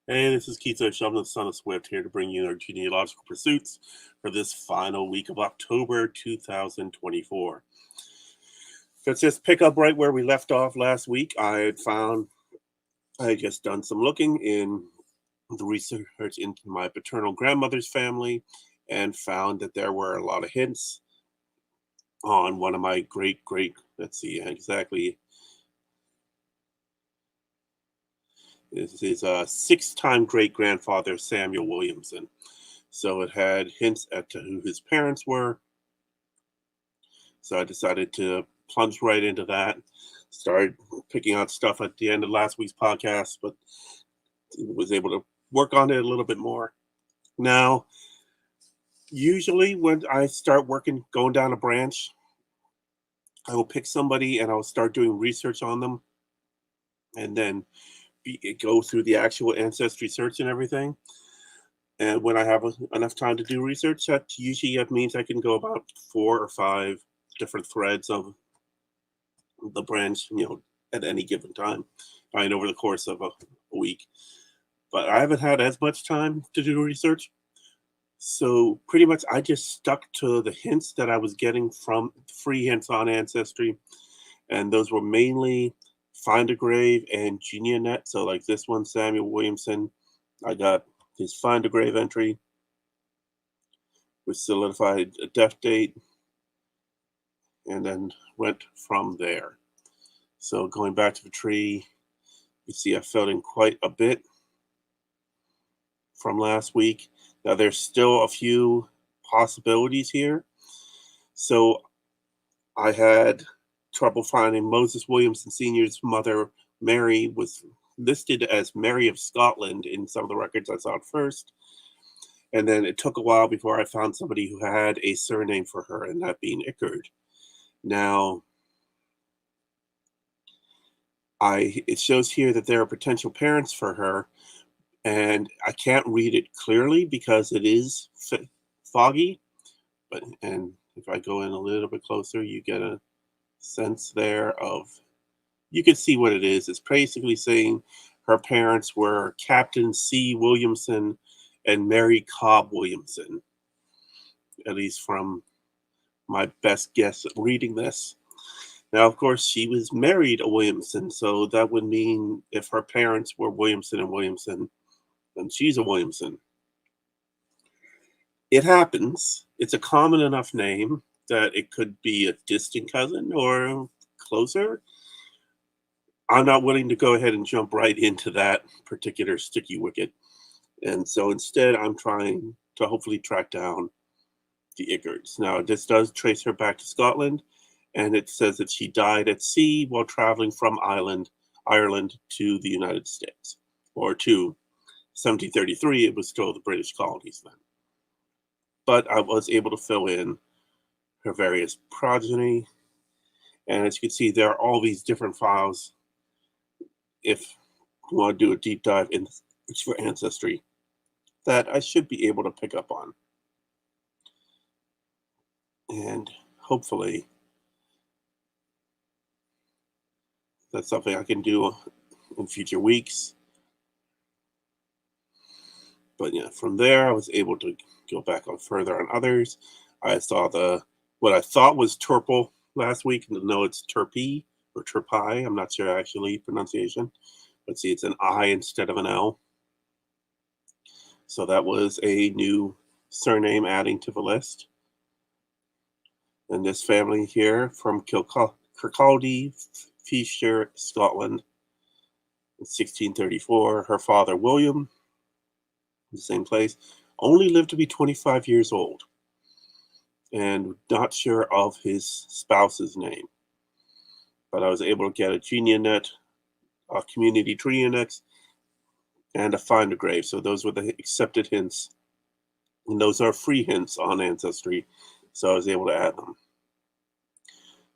Hey, this is Keith Shovlin, son of Swift, here to bring you our genealogical pursuits for this final week of October 2024. Let's just pick up right where we left off last week. I had just done some looking in the research into my paternal grandmother's family and found that there were a lot of hints on one of my let's see exactly, this is a six-time great-grandfather, Samuel Williamson. So it had hints as to who his parents were. So I decided to plunge right into that. Started picking out stuff at the end of last week's podcast, but was able to work on it a little bit more. Now, usually when I start working, going down a branch, I will pick somebody and I'll start doing research on them and then go through the actual ancestry search and everything. And when I have enough time to do research, that means I can go about 4 or 5 different threads of the branch, at any given time, right, over the course of a week. But I haven't had as much time to do research. So pretty much I just stuck to the hints that I was getting from free hints on Ancestry. And those were mainly Find a Grave and GeniaNet. So like this one, Samuel Williamson, I got his Find a Grave entry, which solidified a death date, and then went from there. So going back to the tree, you see I filled in quite a bit from last week. Now there's still a few possibilities here. So I had trouble finding Moses Williamson Sr.'s mother, Mary, was listed as Mary of Scotland in some of the records I saw at first. And then it took a while before I found somebody who had a surname for her, and that being Ikerd. Now, it shows here that there are potential parents for her, and I can't read it clearly because it is foggy. And if I go in a little bit closer, you get a sense there of, you can see what it is. It's basically saying her parents were Captain C. Williamson and Mary Cobb Williamson, at least from my best guess at reading this. Now, of course, she was married a Williamson, so that would mean if her parents were Williamson and Williamson, then she's a Williamson. It happens. It's a common enough name that it could be a distant cousin or closer. I'm not willing to go ahead and jump right into that particular sticky wicket. And so instead, I'm trying to hopefully track down the Ikerds. Now, this does trace her back to Scotland, and it says that she died at sea while traveling from Ireland to the United States, or to 1733. It was still the British colonies then. But I was able to fill in her various progeny, and as you can see, there are all these different files. If you want to do a deep dive in for Ancestry, that I should be able to pick up on. And hopefully that's something I can do in future weeks. But yeah, from there I was able to go back on further on others. I saw what I thought was Turple last week. No, it's Turpie or Turpie. I'm not sure actually pronunciation. But see, it's an I instead of an L. So that was a new surname adding to the list. And this family here from Kirkcaldy, Fisher, Scotland, in 1634. Her father, William, the same place, only lived to be 25 years old, and not sure of his spouse's name. But I was able to get a GeniaNet, a community tree index, and a Find a Grave. So those were the accepted hints, and those are free hints on Ancestry. So I was able to add them.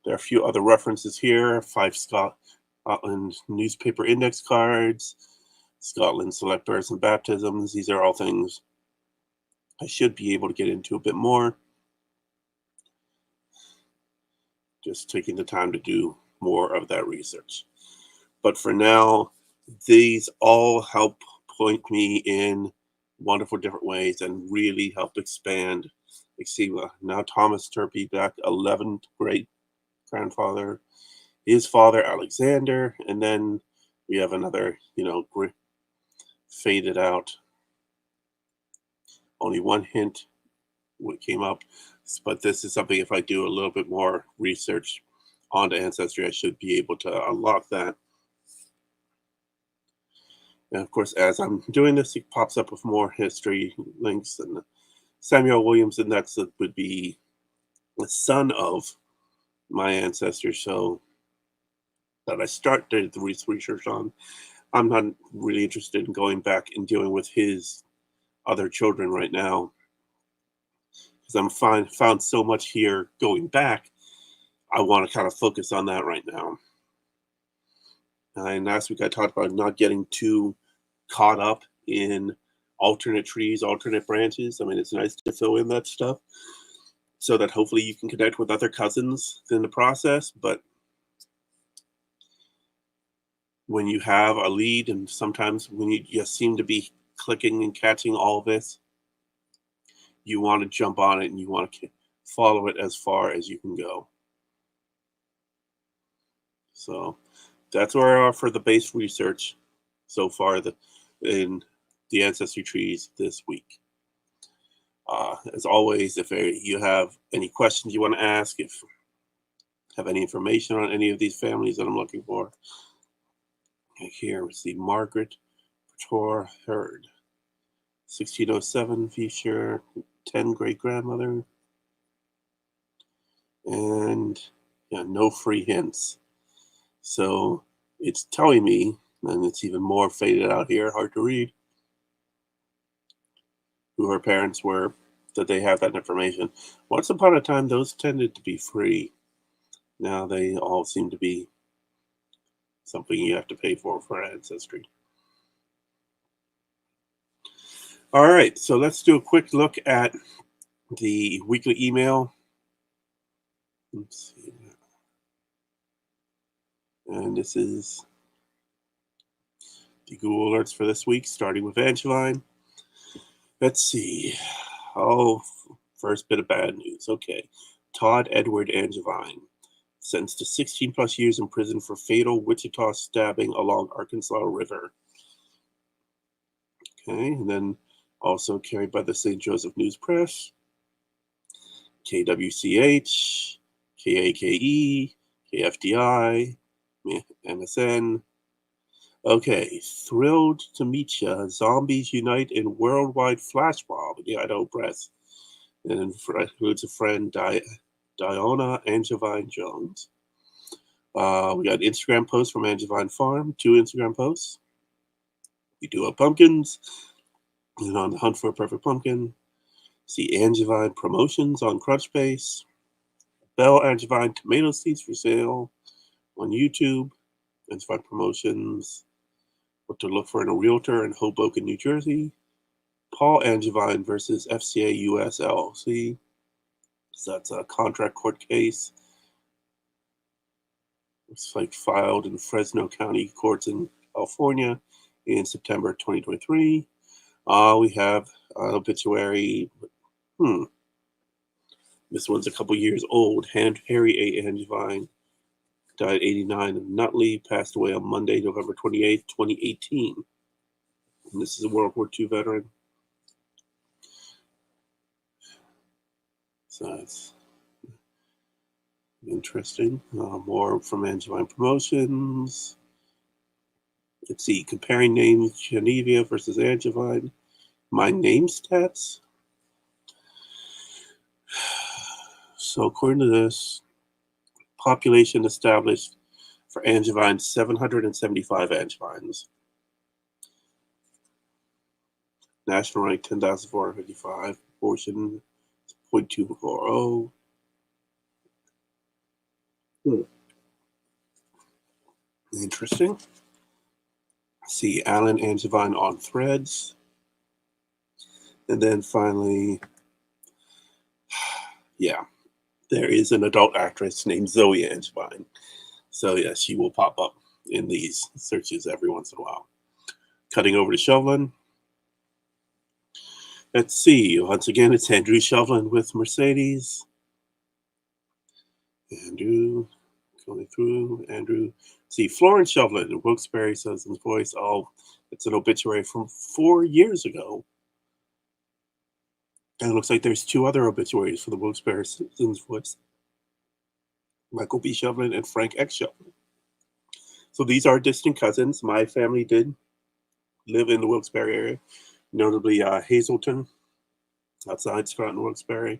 There are a few other references here: 5 Scotland newspaper index cards, Scotland select births and baptisms. These are all things I should be able to get into a bit more. Just taking the time to do more of that research. But for now, these all help point me in wonderful different ways and really help expand. Like, see, now Thomas Turpie back 11th great grandfather, his father Alexander, and then we have another, faded out. Only one hint what came up, but this is something, if I do a little bit more research onto Ancestry, I should be able to unlock that. And of course, as I'm doing this, it pops up with more history links. And Samuel Williamson, would be the son of my ancestor, so that I started the research on. I'm not really interested in going back and dealing with his other children right now, because found so much here going back. I want to kind of focus on that right now. And last week I talked about not getting too caught up in alternate trees, alternate branches. I mean, it's nice to fill in that stuff so that hopefully you can connect with other cousins in the process. But when you have a lead, and sometimes when you just seem to be clicking and catching all this, you want to jump on it and you want to follow it as far as you can go. So that's where I are for the base research so far in the ancestry trees this week. As always, if you have any questions you want to ask, if you have any information on any of these families that I'm looking for, here we see Margaret Tor Hurd, 1607 future 10 great grandmother, and no free hints. So it's telling me, and it's even more faded out here, hard to read, who her parents were, that they have that information. Once upon a time, those tended to be free. Now they all seem to be something you have to pay for Ancestry. All right, so let's do a quick look at the weekly email. Let's see. And this is the Google alerts for this week, starting with Angeline. Let's see. Oh, first bit of bad news. Okay. Todd Edward Angevine, sentenced to 16 plus years in prison for fatal Wichita stabbing along Arkansas River. Okay, and then also carried by the St. Joseph News Press, KWCH, KAKE, KFDI, MSN. Okay, thrilled to meet ya. Zombies unite in worldwide flash mob in the Idaho Press. And includes a friend, Diona Angevine Jones. We got Instagram posts from Angevine Farm, 2 Instagram posts. We do have pumpkins, and on the hunt for a perfect pumpkin. See Angevine promotions on Crunchbase. Bell Angevine tomato seeds for sale on YouTube. Angevine promotions. What to look for in a realtor in Hoboken, New Jersey. Paul Angevine versus FCA US LLC. So that's a contract court case. It's filed in Fresno County courts in California in September 2023. We have an obituary. This one's a couple years old. Harry A. Angevine died 89 of Nutley, passed away on Monday, November 28th, 2018. And this is a World War II veteran. So it's interesting. More from Angevine Promotions. Let's see, comparing names, Geneva versus Angevine. My name stats. So according to this, population established for Angevine, 775 Angevines. National rank 10,455. Proportion 0.240. Interesting. See Alan Angevine on Threads. And then finally, there is an adult actress named Zoe Angevine. So yeah, she will pop up in these searches every once in a while. Cutting over to Shovlin. Let's see. Once again, it's Andrew Shovlin with Mercedes. Andrew, going through. Andrew. See, Florence Shovlin, Wilkes-Barre Citizen's Voice. Oh, it's an obituary from 4 years ago. And it looks like there's 2 other obituaries for the Wilkes-Barre Citizen's Voice. Michael B. Shovlin and Frank X. Shovlin. So these are distant cousins. My family did live in the Wilkes-Barre area, notably Hazleton, outside Scranton, Wilkes-Barre,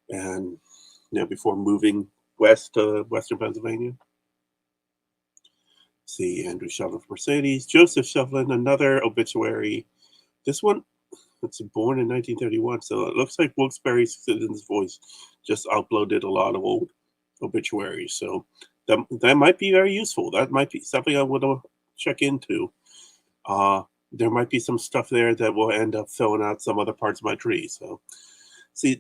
and before moving west to Western Pennsylvania. See, Andrew Shovlin for Mercedes. Joseph Shovlin, another obituary. This one, it's born in 1931, so it looks like Wilkes-Barre Citizen's Voice just uploaded a lot of old obituaries. So that might be very useful. That might be something I want to check into. There might be some stuff there that will end up filling out some other parts of my tree. So, see,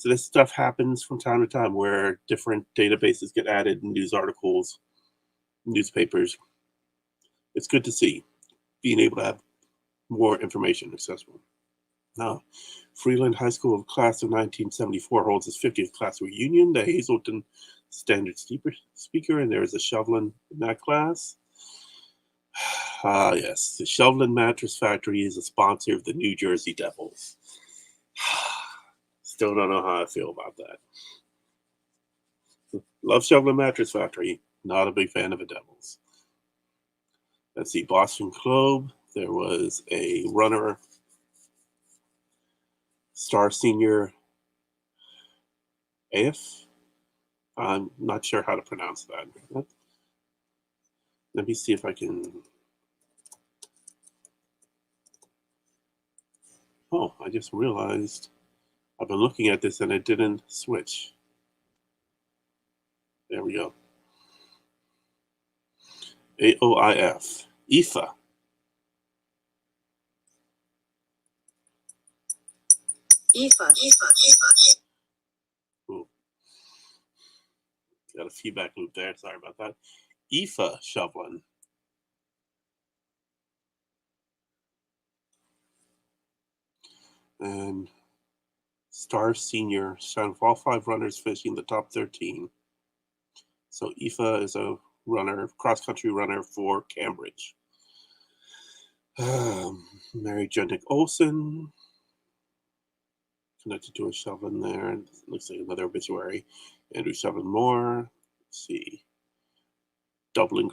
this stuff happens from time to time where different databases get added, news articles, newspapers. It's good to see being able to have more information accessible. Now, Freeland High School class of 1974 holds its 50th class reunion. The Hazleton standard speaker, and there is a Shovlin in that class. Yes, the Shovlin Mattress Factory is a sponsor of the New Jersey Devils. Still don't know how I feel about that. Love Shovlin Mattress Factory, not a big fan of the Devils. Let's see, Boston Globe. There was a runner, star senior AF. I'm not sure how to pronounce that. Let me see if I can. Oh, I just realized I've been looking at this and it didn't switch. There we go. AOIF. IFA. Ooh. Got a feedback loop there. Sorry about that. IFA Shovlin. And star senior, found all 5 runners finishing the top 13. So IFA is a runner, cross-country runner for Cambridge. Mary Jennick Olson, connected to a Shovlin there. Looks like another obituary. Andrew Shovlin Moore. Let's see. Dublin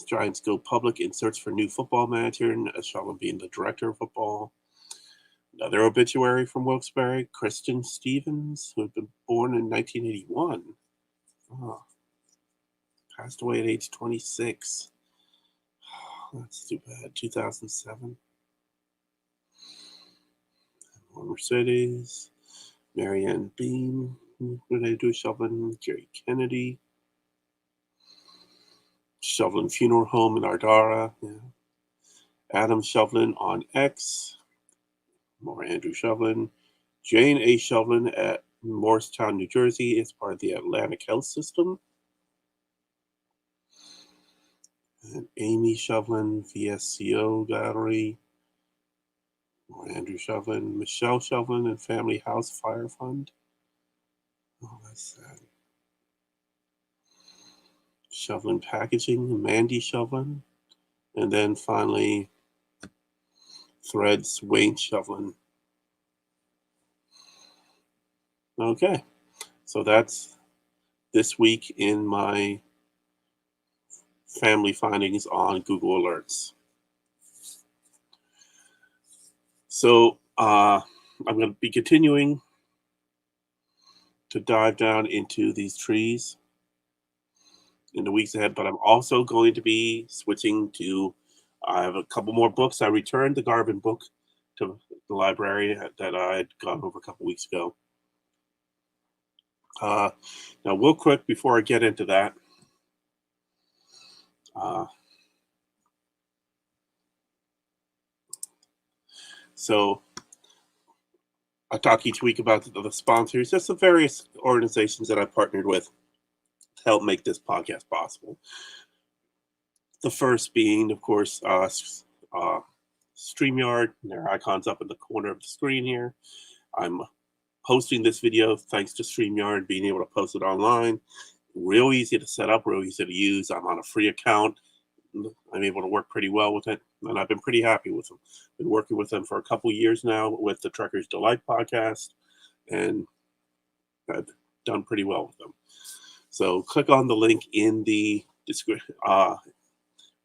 Giants go public in search for new football manager, and Shovlin being the director of football. Another obituary from Wilkes-Barre, Kristen Stevens, who had been born in 1981. Oh, passed away at age 26. Oh, that's too bad. 2007. More Mercedes. Marianne Bean, related to Shovlin. Jerry Kennedy. Shovlin Funeral Home in Ardara. Yeah. Adam Shovlin on X. More Andrew Shovlin. Jane A. Shovlin at Morristown, New Jersey, is part of the Atlantic Health System. And Amy Shovlin, VSCO Gallery. More Andrew Shovlin. Michelle Shovlin and Family House Fire Fund. Oh, that's sad. Shovlin Packaging, Mandy Shovlin. And then finally, Threads, Wayne Shovlin. Okay, so that's this week in my family findings on Google Alerts. So I'm going to be continuing to dive down into these trees in the weeks ahead, but I'm also going to be switching to, I have a couple more books. I returned the Garvin book to the library that I had gone over a couple weeks ago. Now, real quick before I get into that, so I talk each week about the sponsors, just the various organizations that I partnered with to help make this podcast possible. The first being, of course, StreamYard. Their icon's up in the corner of the screen here. I'm posting this video thanks to StreamYard, being able to post it online. Real easy to set up, real easy to use. I'm on a free account. I'm able to work pretty well with it, and I've been pretty happy with them. Been working with them for a couple years now with the Trucker's Delight podcast, and I've done pretty well with them. So click on the link in the description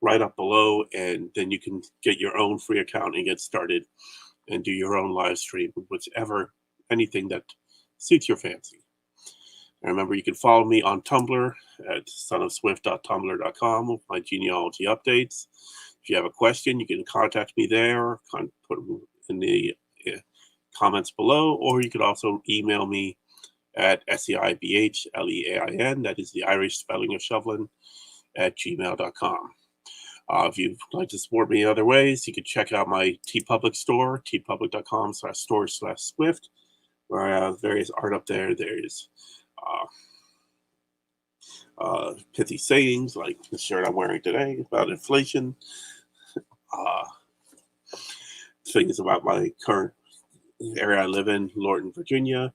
right up below, and then you can get your own free account and get started and do your own live stream, anything that suits your fancy. And remember, you can follow me on Tumblr at sonofswift.tumblr.com with my genealogy updates. If you have a question, you can contact me there, put them in the comments below, or you could also email me at seibhleain, that is the Irish spelling of Shovlin, at gmail.com. If you'd like to support me in other ways, you can check out my TeePublic store, teepublic.com/store/swift, where I have various art up there. There's pithy sayings like the shirt I'm wearing today about inflation, things about my current area I live in, Lorton, Virginia,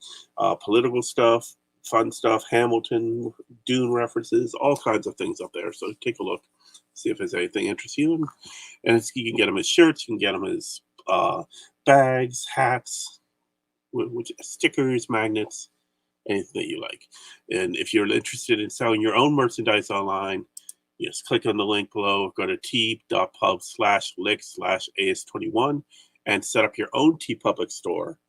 political stuff, fun stuff, Hamilton, Dune references, all kinds of things up there. So take a look, see if there's anything interests you. And you can get them as shirts, you can get them as bags, hats, stickers, magnets, anything that you like. And if you're interested in selling your own merchandise online, just click on the link below, go to t.pub/lick/as21 and set up your own TeePublic store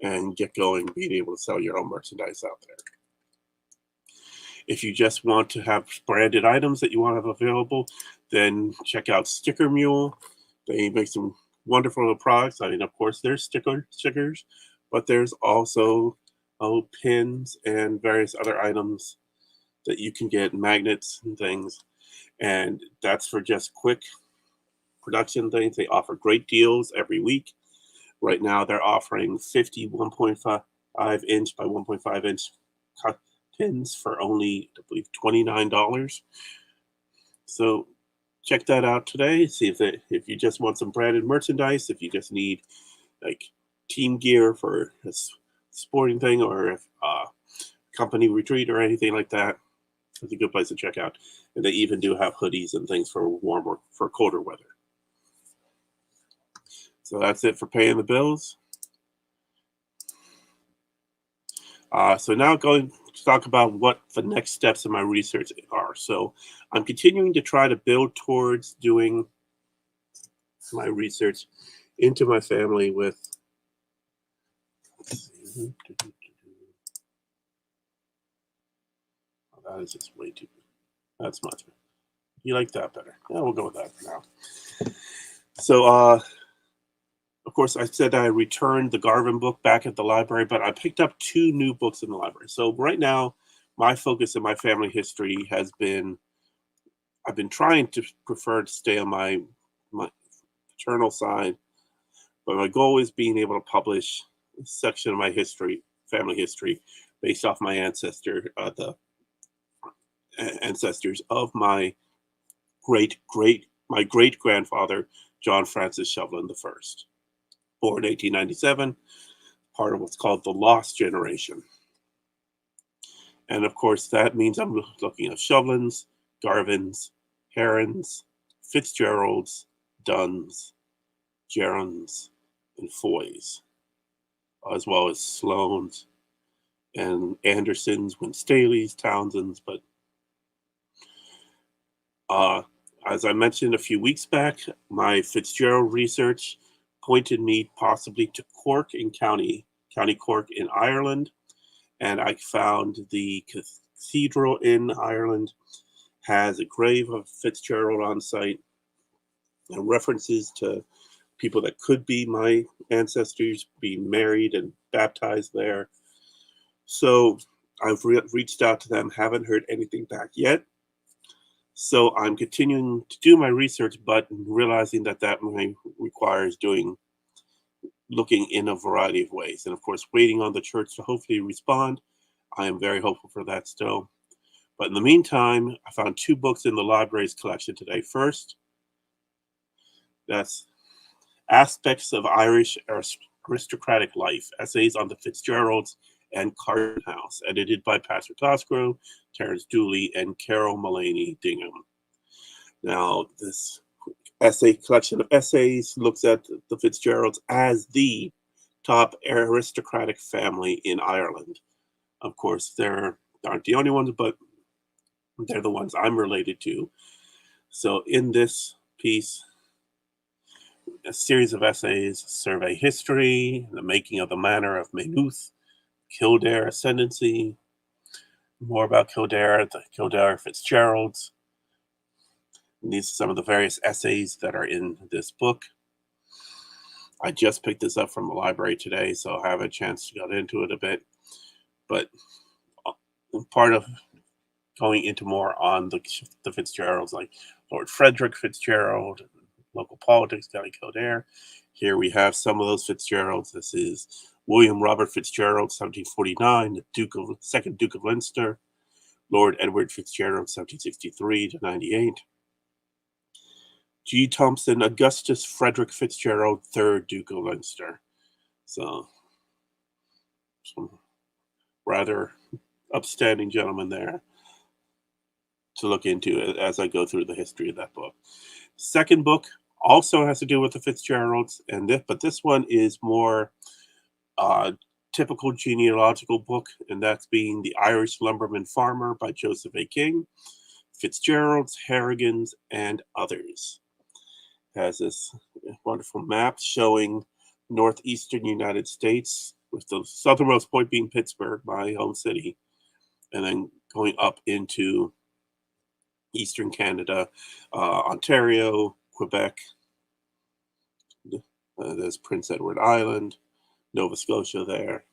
and get going being able to sell your own merchandise out there. If you just want to have branded items that you want to have available, then check out Sticker Mule. They make some wonderful products. I mean, of course, there's stickers, but there's also pins and various other items that you can get, magnets and things. And that's for just quick production things. They offer great deals every week. Right now, they're offering 50 1.5 inch by 1.5 inch pins for only, I believe, $29. So check that out today. See if you just want some branded merchandise, if you just need like team gear for a sporting thing, or if company retreat or anything like that, it's a good place to check out. And they even do have hoodies and things for warmer, for colder weather. So that's it for paying the bills. So now going to talk about what the next steps in my research are. So I'm continuing to try to build towards doing my research into my family with, that is just way too, that's much better. You like that better? Yeah, we'll go with that for now. So, of course, I said I returned the Garvin book back at the library, but I picked up 2 new books in the library. So right now, my focus in my family history has been, I've been trying to prefer to stay on my paternal side, but my goal is being able to publish a section of my family history, based off my ancestors of my great grandfather, John Francis Shovlin I, born 1897, part of what's called the lost generation. And of course, that means I'm looking at Shovlins, Garvins, Harrigans, Fitzgeralds, Dunns, Gerons, and Foys, as well as Sloans and Andersons, Winstaleys, Townsends. But as I mentioned a few weeks back, my Fitzgerald research pointed me possibly to Cork in County Cork in Ireland, and I found the cathedral in Ireland has a grave of Fitzgerald on site and references to people that could be my ancestors being married and baptized there. So I've reached out to them, haven't heard anything back yet. So I'm continuing to do my research, but realizing that requires looking in a variety of ways. And of course, waiting on the church to hopefully respond. I am very hopeful for that still. But in the meantime, I found 2 books in the library's collection today. First, that's Aspects of Irish Aristocratic Life, Essays on the Fitzgeralds and Carton House, edited by Patrick Cosgrove, Terence Dooley, and Carol Mullaney Dingham. Now, this essay collection of essays looks at the Fitzgeralds as the top aristocratic family in Ireland. Of course, they aren't the only ones, but they're the ones I'm related to. So in this piece, a series of essays survey history, the making of the manor of Maynooth, Kildare ascendancy, more about Kildare, the Kildare Fitzgeralds. And these are some of the various essays that are in this book. I just picked this up from the library today, so I have a chance to get into it a bit. But part of going into more on the Fitzgeralds, like Lord Frederick Fitzgerald, local politics, County Kildare. Here we have some of those Fitzgeralds. This is William Robert Fitzgerald, 1749, the second Duke of Leinster. Lord Edward Fitzgerald, 1763 to 98. G. Thompson Augustus Frederick Fitzgerald, 3rd Duke of Leinster. So, some rather upstanding gentlemen there to look into as I go through the history of that book. Second book also has to do with the Fitzgeralds, but this one is more typical genealogical book, and that's being The Irish Lumberman Farmer by Joseph A. King, Fitzgeralds, Harrigans, and Others. It has this wonderful map showing northeastern United States, with the southernmost point being Pittsburgh, my home city, and then going up into eastern Canada, Ontario, Quebec, there's Prince Edward Island, Nova Scotia there.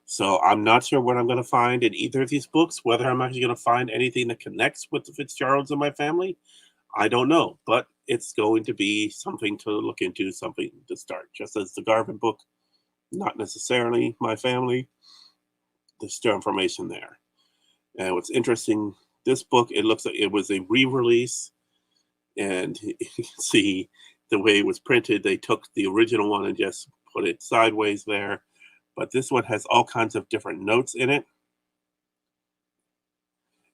So I'm not sure what I'm going to find in either of these books, whether I'm actually going to find anything that connects with the Fitzgeralds in my family. I don't know, but it's going to be something to look into, something to start. Just as the Garvin book, not necessarily my family, there's still information there. And what's interesting, this book, it looks like it was a re-release, and you can see the way it was printed. They took the original one and just put it sideways there. But this one has all kinds of different notes in it.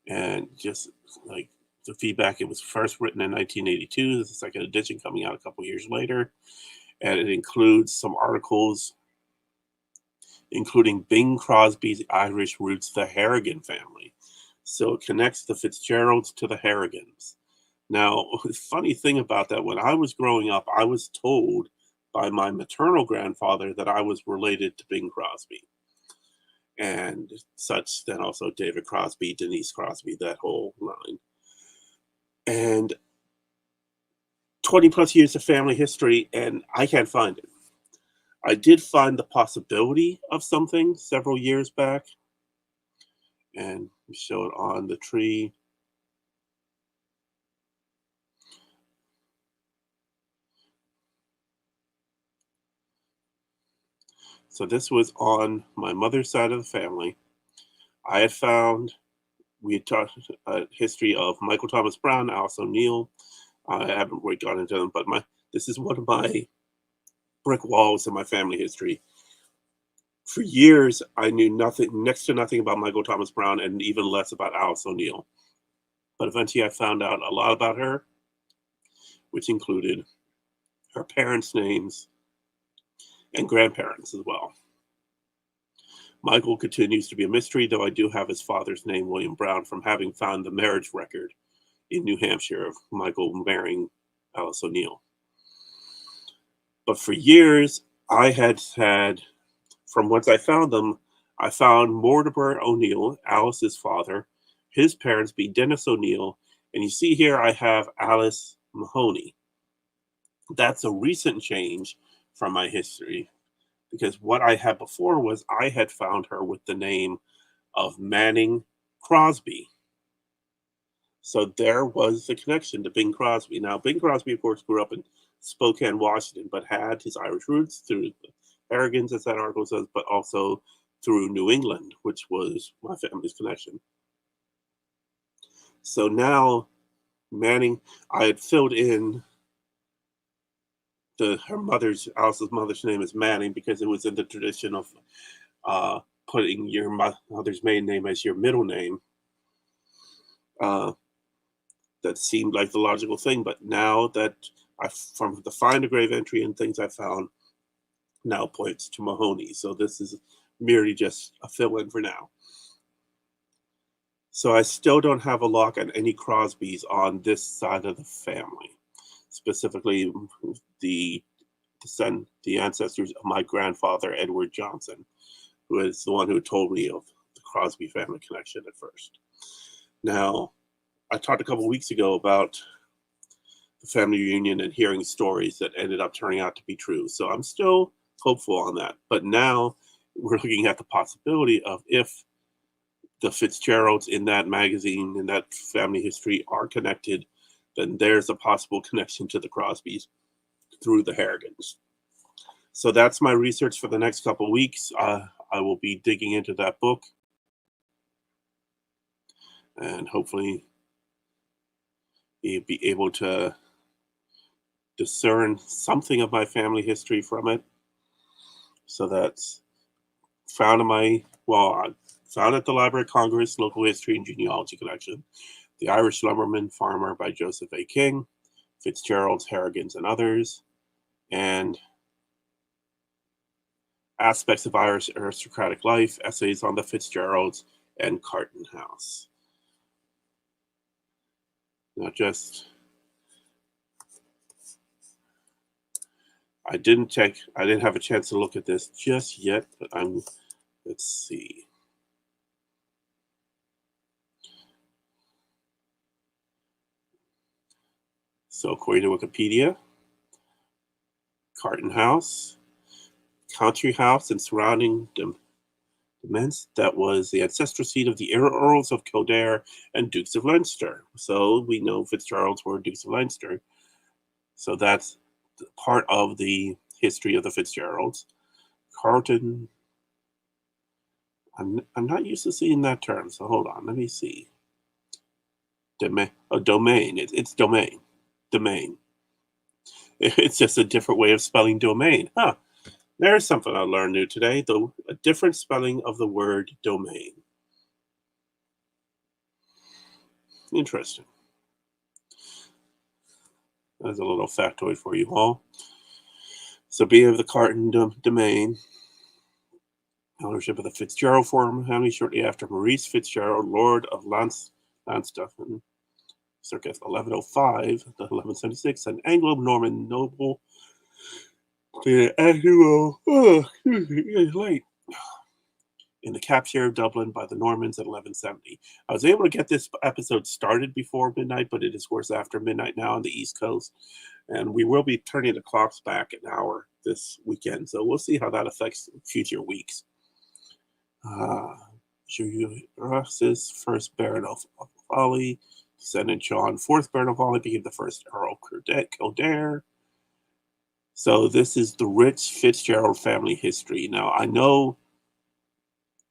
And just like the feedback, it was first written in 1982. There's a second edition coming out a couple years later. And it includes some articles, including Bing Crosby's Irish roots, the Harrigan family. So it connects the Fitzgeralds to the Harrigans. Now, the funny thing about that, when I was growing up, I was told by my maternal grandfather that I was related to Bing Crosby. And such, then also David Crosby, Denise Crosby, that whole line. And 20 plus years of family history, and I can't find it. I did find the possibility of something several years back, and we show it on the tree. So this was on my mother's side of the family. I had found, we had taught a history of Michael Thomas Brown, Alice O'Neill. I haven't really gone into them, but this is one of my brick walls in my family history. For years, I knew next to nothing about Michael Thomas Brown, and even less about Alice O'Neill. But eventually I found out a lot about her, which included her parents' names and grandparents as well. Michael continues to be a mystery, though I do have his father's name, William Brown, from having found the marriage record in New Hampshire of Michael marrying Alice O'Neill. But for years, I had, from once I found them, I found Mortimer O'Neill, Alice's father, his parents be Dennis O'Neill, and you see here I have Alice Mahoney. That's a recent change from my history, because what I had before was I had found her with the name of Manning Crosby. So there was the connection to Bing Crosby. Now, Bing Crosby, of course, grew up in Spokane, Washington, but had his Irish roots through the Harrigans, as that article says, but also through New England, which was my family's connection. So now, Manning, I had filled in Alice's mother's name is Manning because it was in the tradition of putting your mother's maiden name as your middle name. That seemed like the logical thing, but now that from the find a grave entry and things I found, now points to Mahoney. So this is merely just a fill-in for now. So I still don't have a lock on any Crosbys on this side of the family, specifically the ancestors of my grandfather, Edward Johnson, who is the one who told me of the Crosby family connection at first. Now, I talked a couple weeks ago about the family reunion and hearing stories that ended up turning out to be true. So I'm still hopeful on that. But now we're looking at the possibility of if the Fitzgeralds in that magazine, in that family history are connected, then there's a possible connection to the Crosbys through the Harrigans. So that's my research for the next couple of weeks. I will be digging into that book and hopefully be able to discern something of my family history from it. So that's found at the Library of Congress, Local History and Genealogy Collection, The Irish Lumberman Farmer by Joseph A. King, Fitzgerald's, Harrigans, and Others, and Aspects of Irish Aristocratic Life, Essays on the Fitzgeralds, and Carton House. Not just, I didn't have a chance to look at this just yet, but let's see. So according to Wikipedia, Carton House, country house and surrounding demesne that was the ancestral seat of the Earls of Kildare and Dukes of Leinster. So we know Fitzgeralds were Dukes of Leinster. So that's part of the history of the Fitzgeralds. Carton, I'm not used to seeing that term, so hold on, let me see. Domain. It's domain. Domain. It's just a different way of spelling domain. Huh. There's something I learned new today, though, a different spelling of the word domain. Interesting. That's a little factoid for you all. So being of the Carton domain, ownership of the Fitzgerald family shortly after Maurice Fitzgerald, Lord of Llanstafn, circa 1105 to 1176, an Anglo-Norman noble. Late in the capture of Dublin by the Normans in 1170. I was able to get this episode started before midnight, but it is, of course, after midnight now on the East Coast. And we will be turning the clocks back an hour this weekend. So we'll see how that affects future weeks. Julius, first Baron of Folly, descendant John, fourth Baron of Folly, became the first Earl Kildare. So this is the rich Fitzgerald family history. Now, I know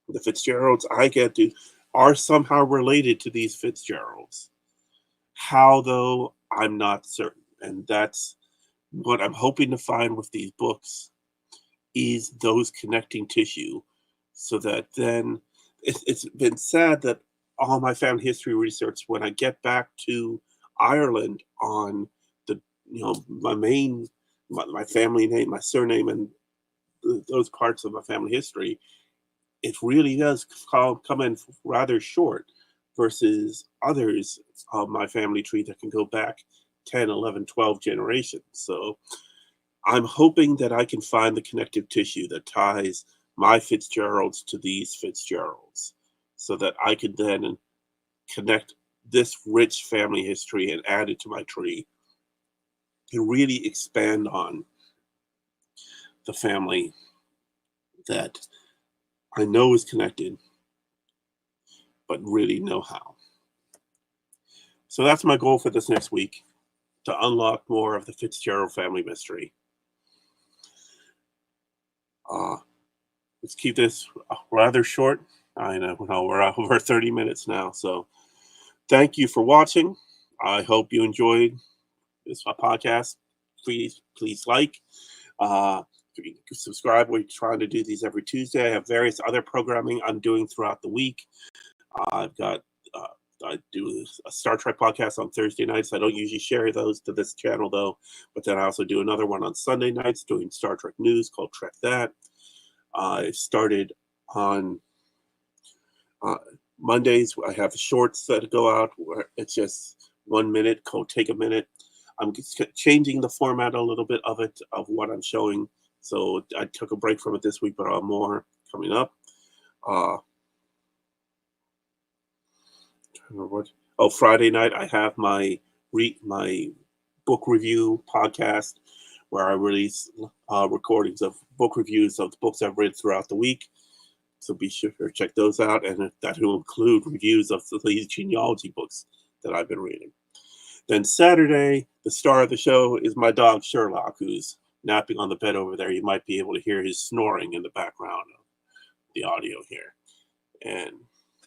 the Fitzgeralds I get to are somehow related to these Fitzgeralds. How, though, I'm not certain. And that's what I'm hoping to find with these books, is those connecting tissue, so that then it's been sad that all my family history research, when I get back to Ireland on my family name, my surname, and those parts of my family history, it really does come in rather short versus others of my family tree that can go back 10, 11, 12 generations. So I'm hoping that I can find the connective tissue that ties my Fitzgeralds to these Fitzgeralds, so that I could then connect this rich family history and add it to my tree and really expand on the family that I know is connected, but really know how. So that's my goal for this next week, to unlock more of the Fitzgerald family mystery. Let's keep this rather short. I know we're over 30 minutes now. So thank you for watching. I hope you enjoyed this podcast. please like. Subscribe. We're trying to do these every Tuesday. I have various other programming I'm doing throughout the week. I've got I do a Star Trek podcast on Thursday nights. I don't usually share those to this channel though, but then I also do another one on Sunday nights doing Star Trek news called Trek That. I started on Mondays. I have shorts that go out where it's just 1 minute, called Take a Minute. I'm changing the format a little bit of what I'm showing. So I took a break from it this week, but I'll have more coming up. Friday night I have my book review podcast where I release recordings of book reviews of the books I've read throughout the week. So be sure to check those out, and that will include reviews of these genealogy books that I've been reading. Then Saturday, the star of the show is my dog Sherlock, who's napping on the bed over there. You might be able to hear his snoring in the background of the audio here. And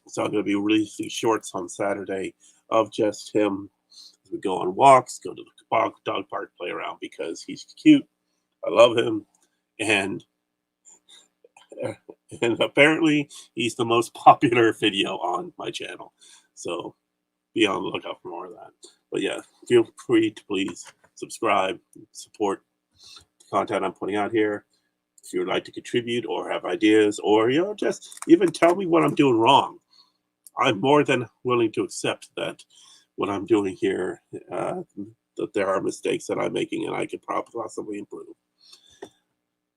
so I'm going to be releasing shorts on Saturday of just him as we go on walks, go to the dog park, play around because he's cute. I love him. And apparently he's the most popular video on my channel. So be on the lookout for more of that. But yeah, feel free to please subscribe, support the content I'm putting out here. If you would like to contribute or have ideas, or just even tell me what I'm doing wrong, I'm more than willing to accept that what I'm doing here, that there are mistakes that I'm making and I could possibly improve.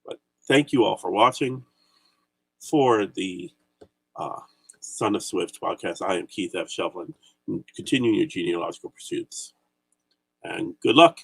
But thank you all for watching. For the Son of Swift podcast, I am Keith F. Shovlin. Continue your genealogical pursuits. And good luck.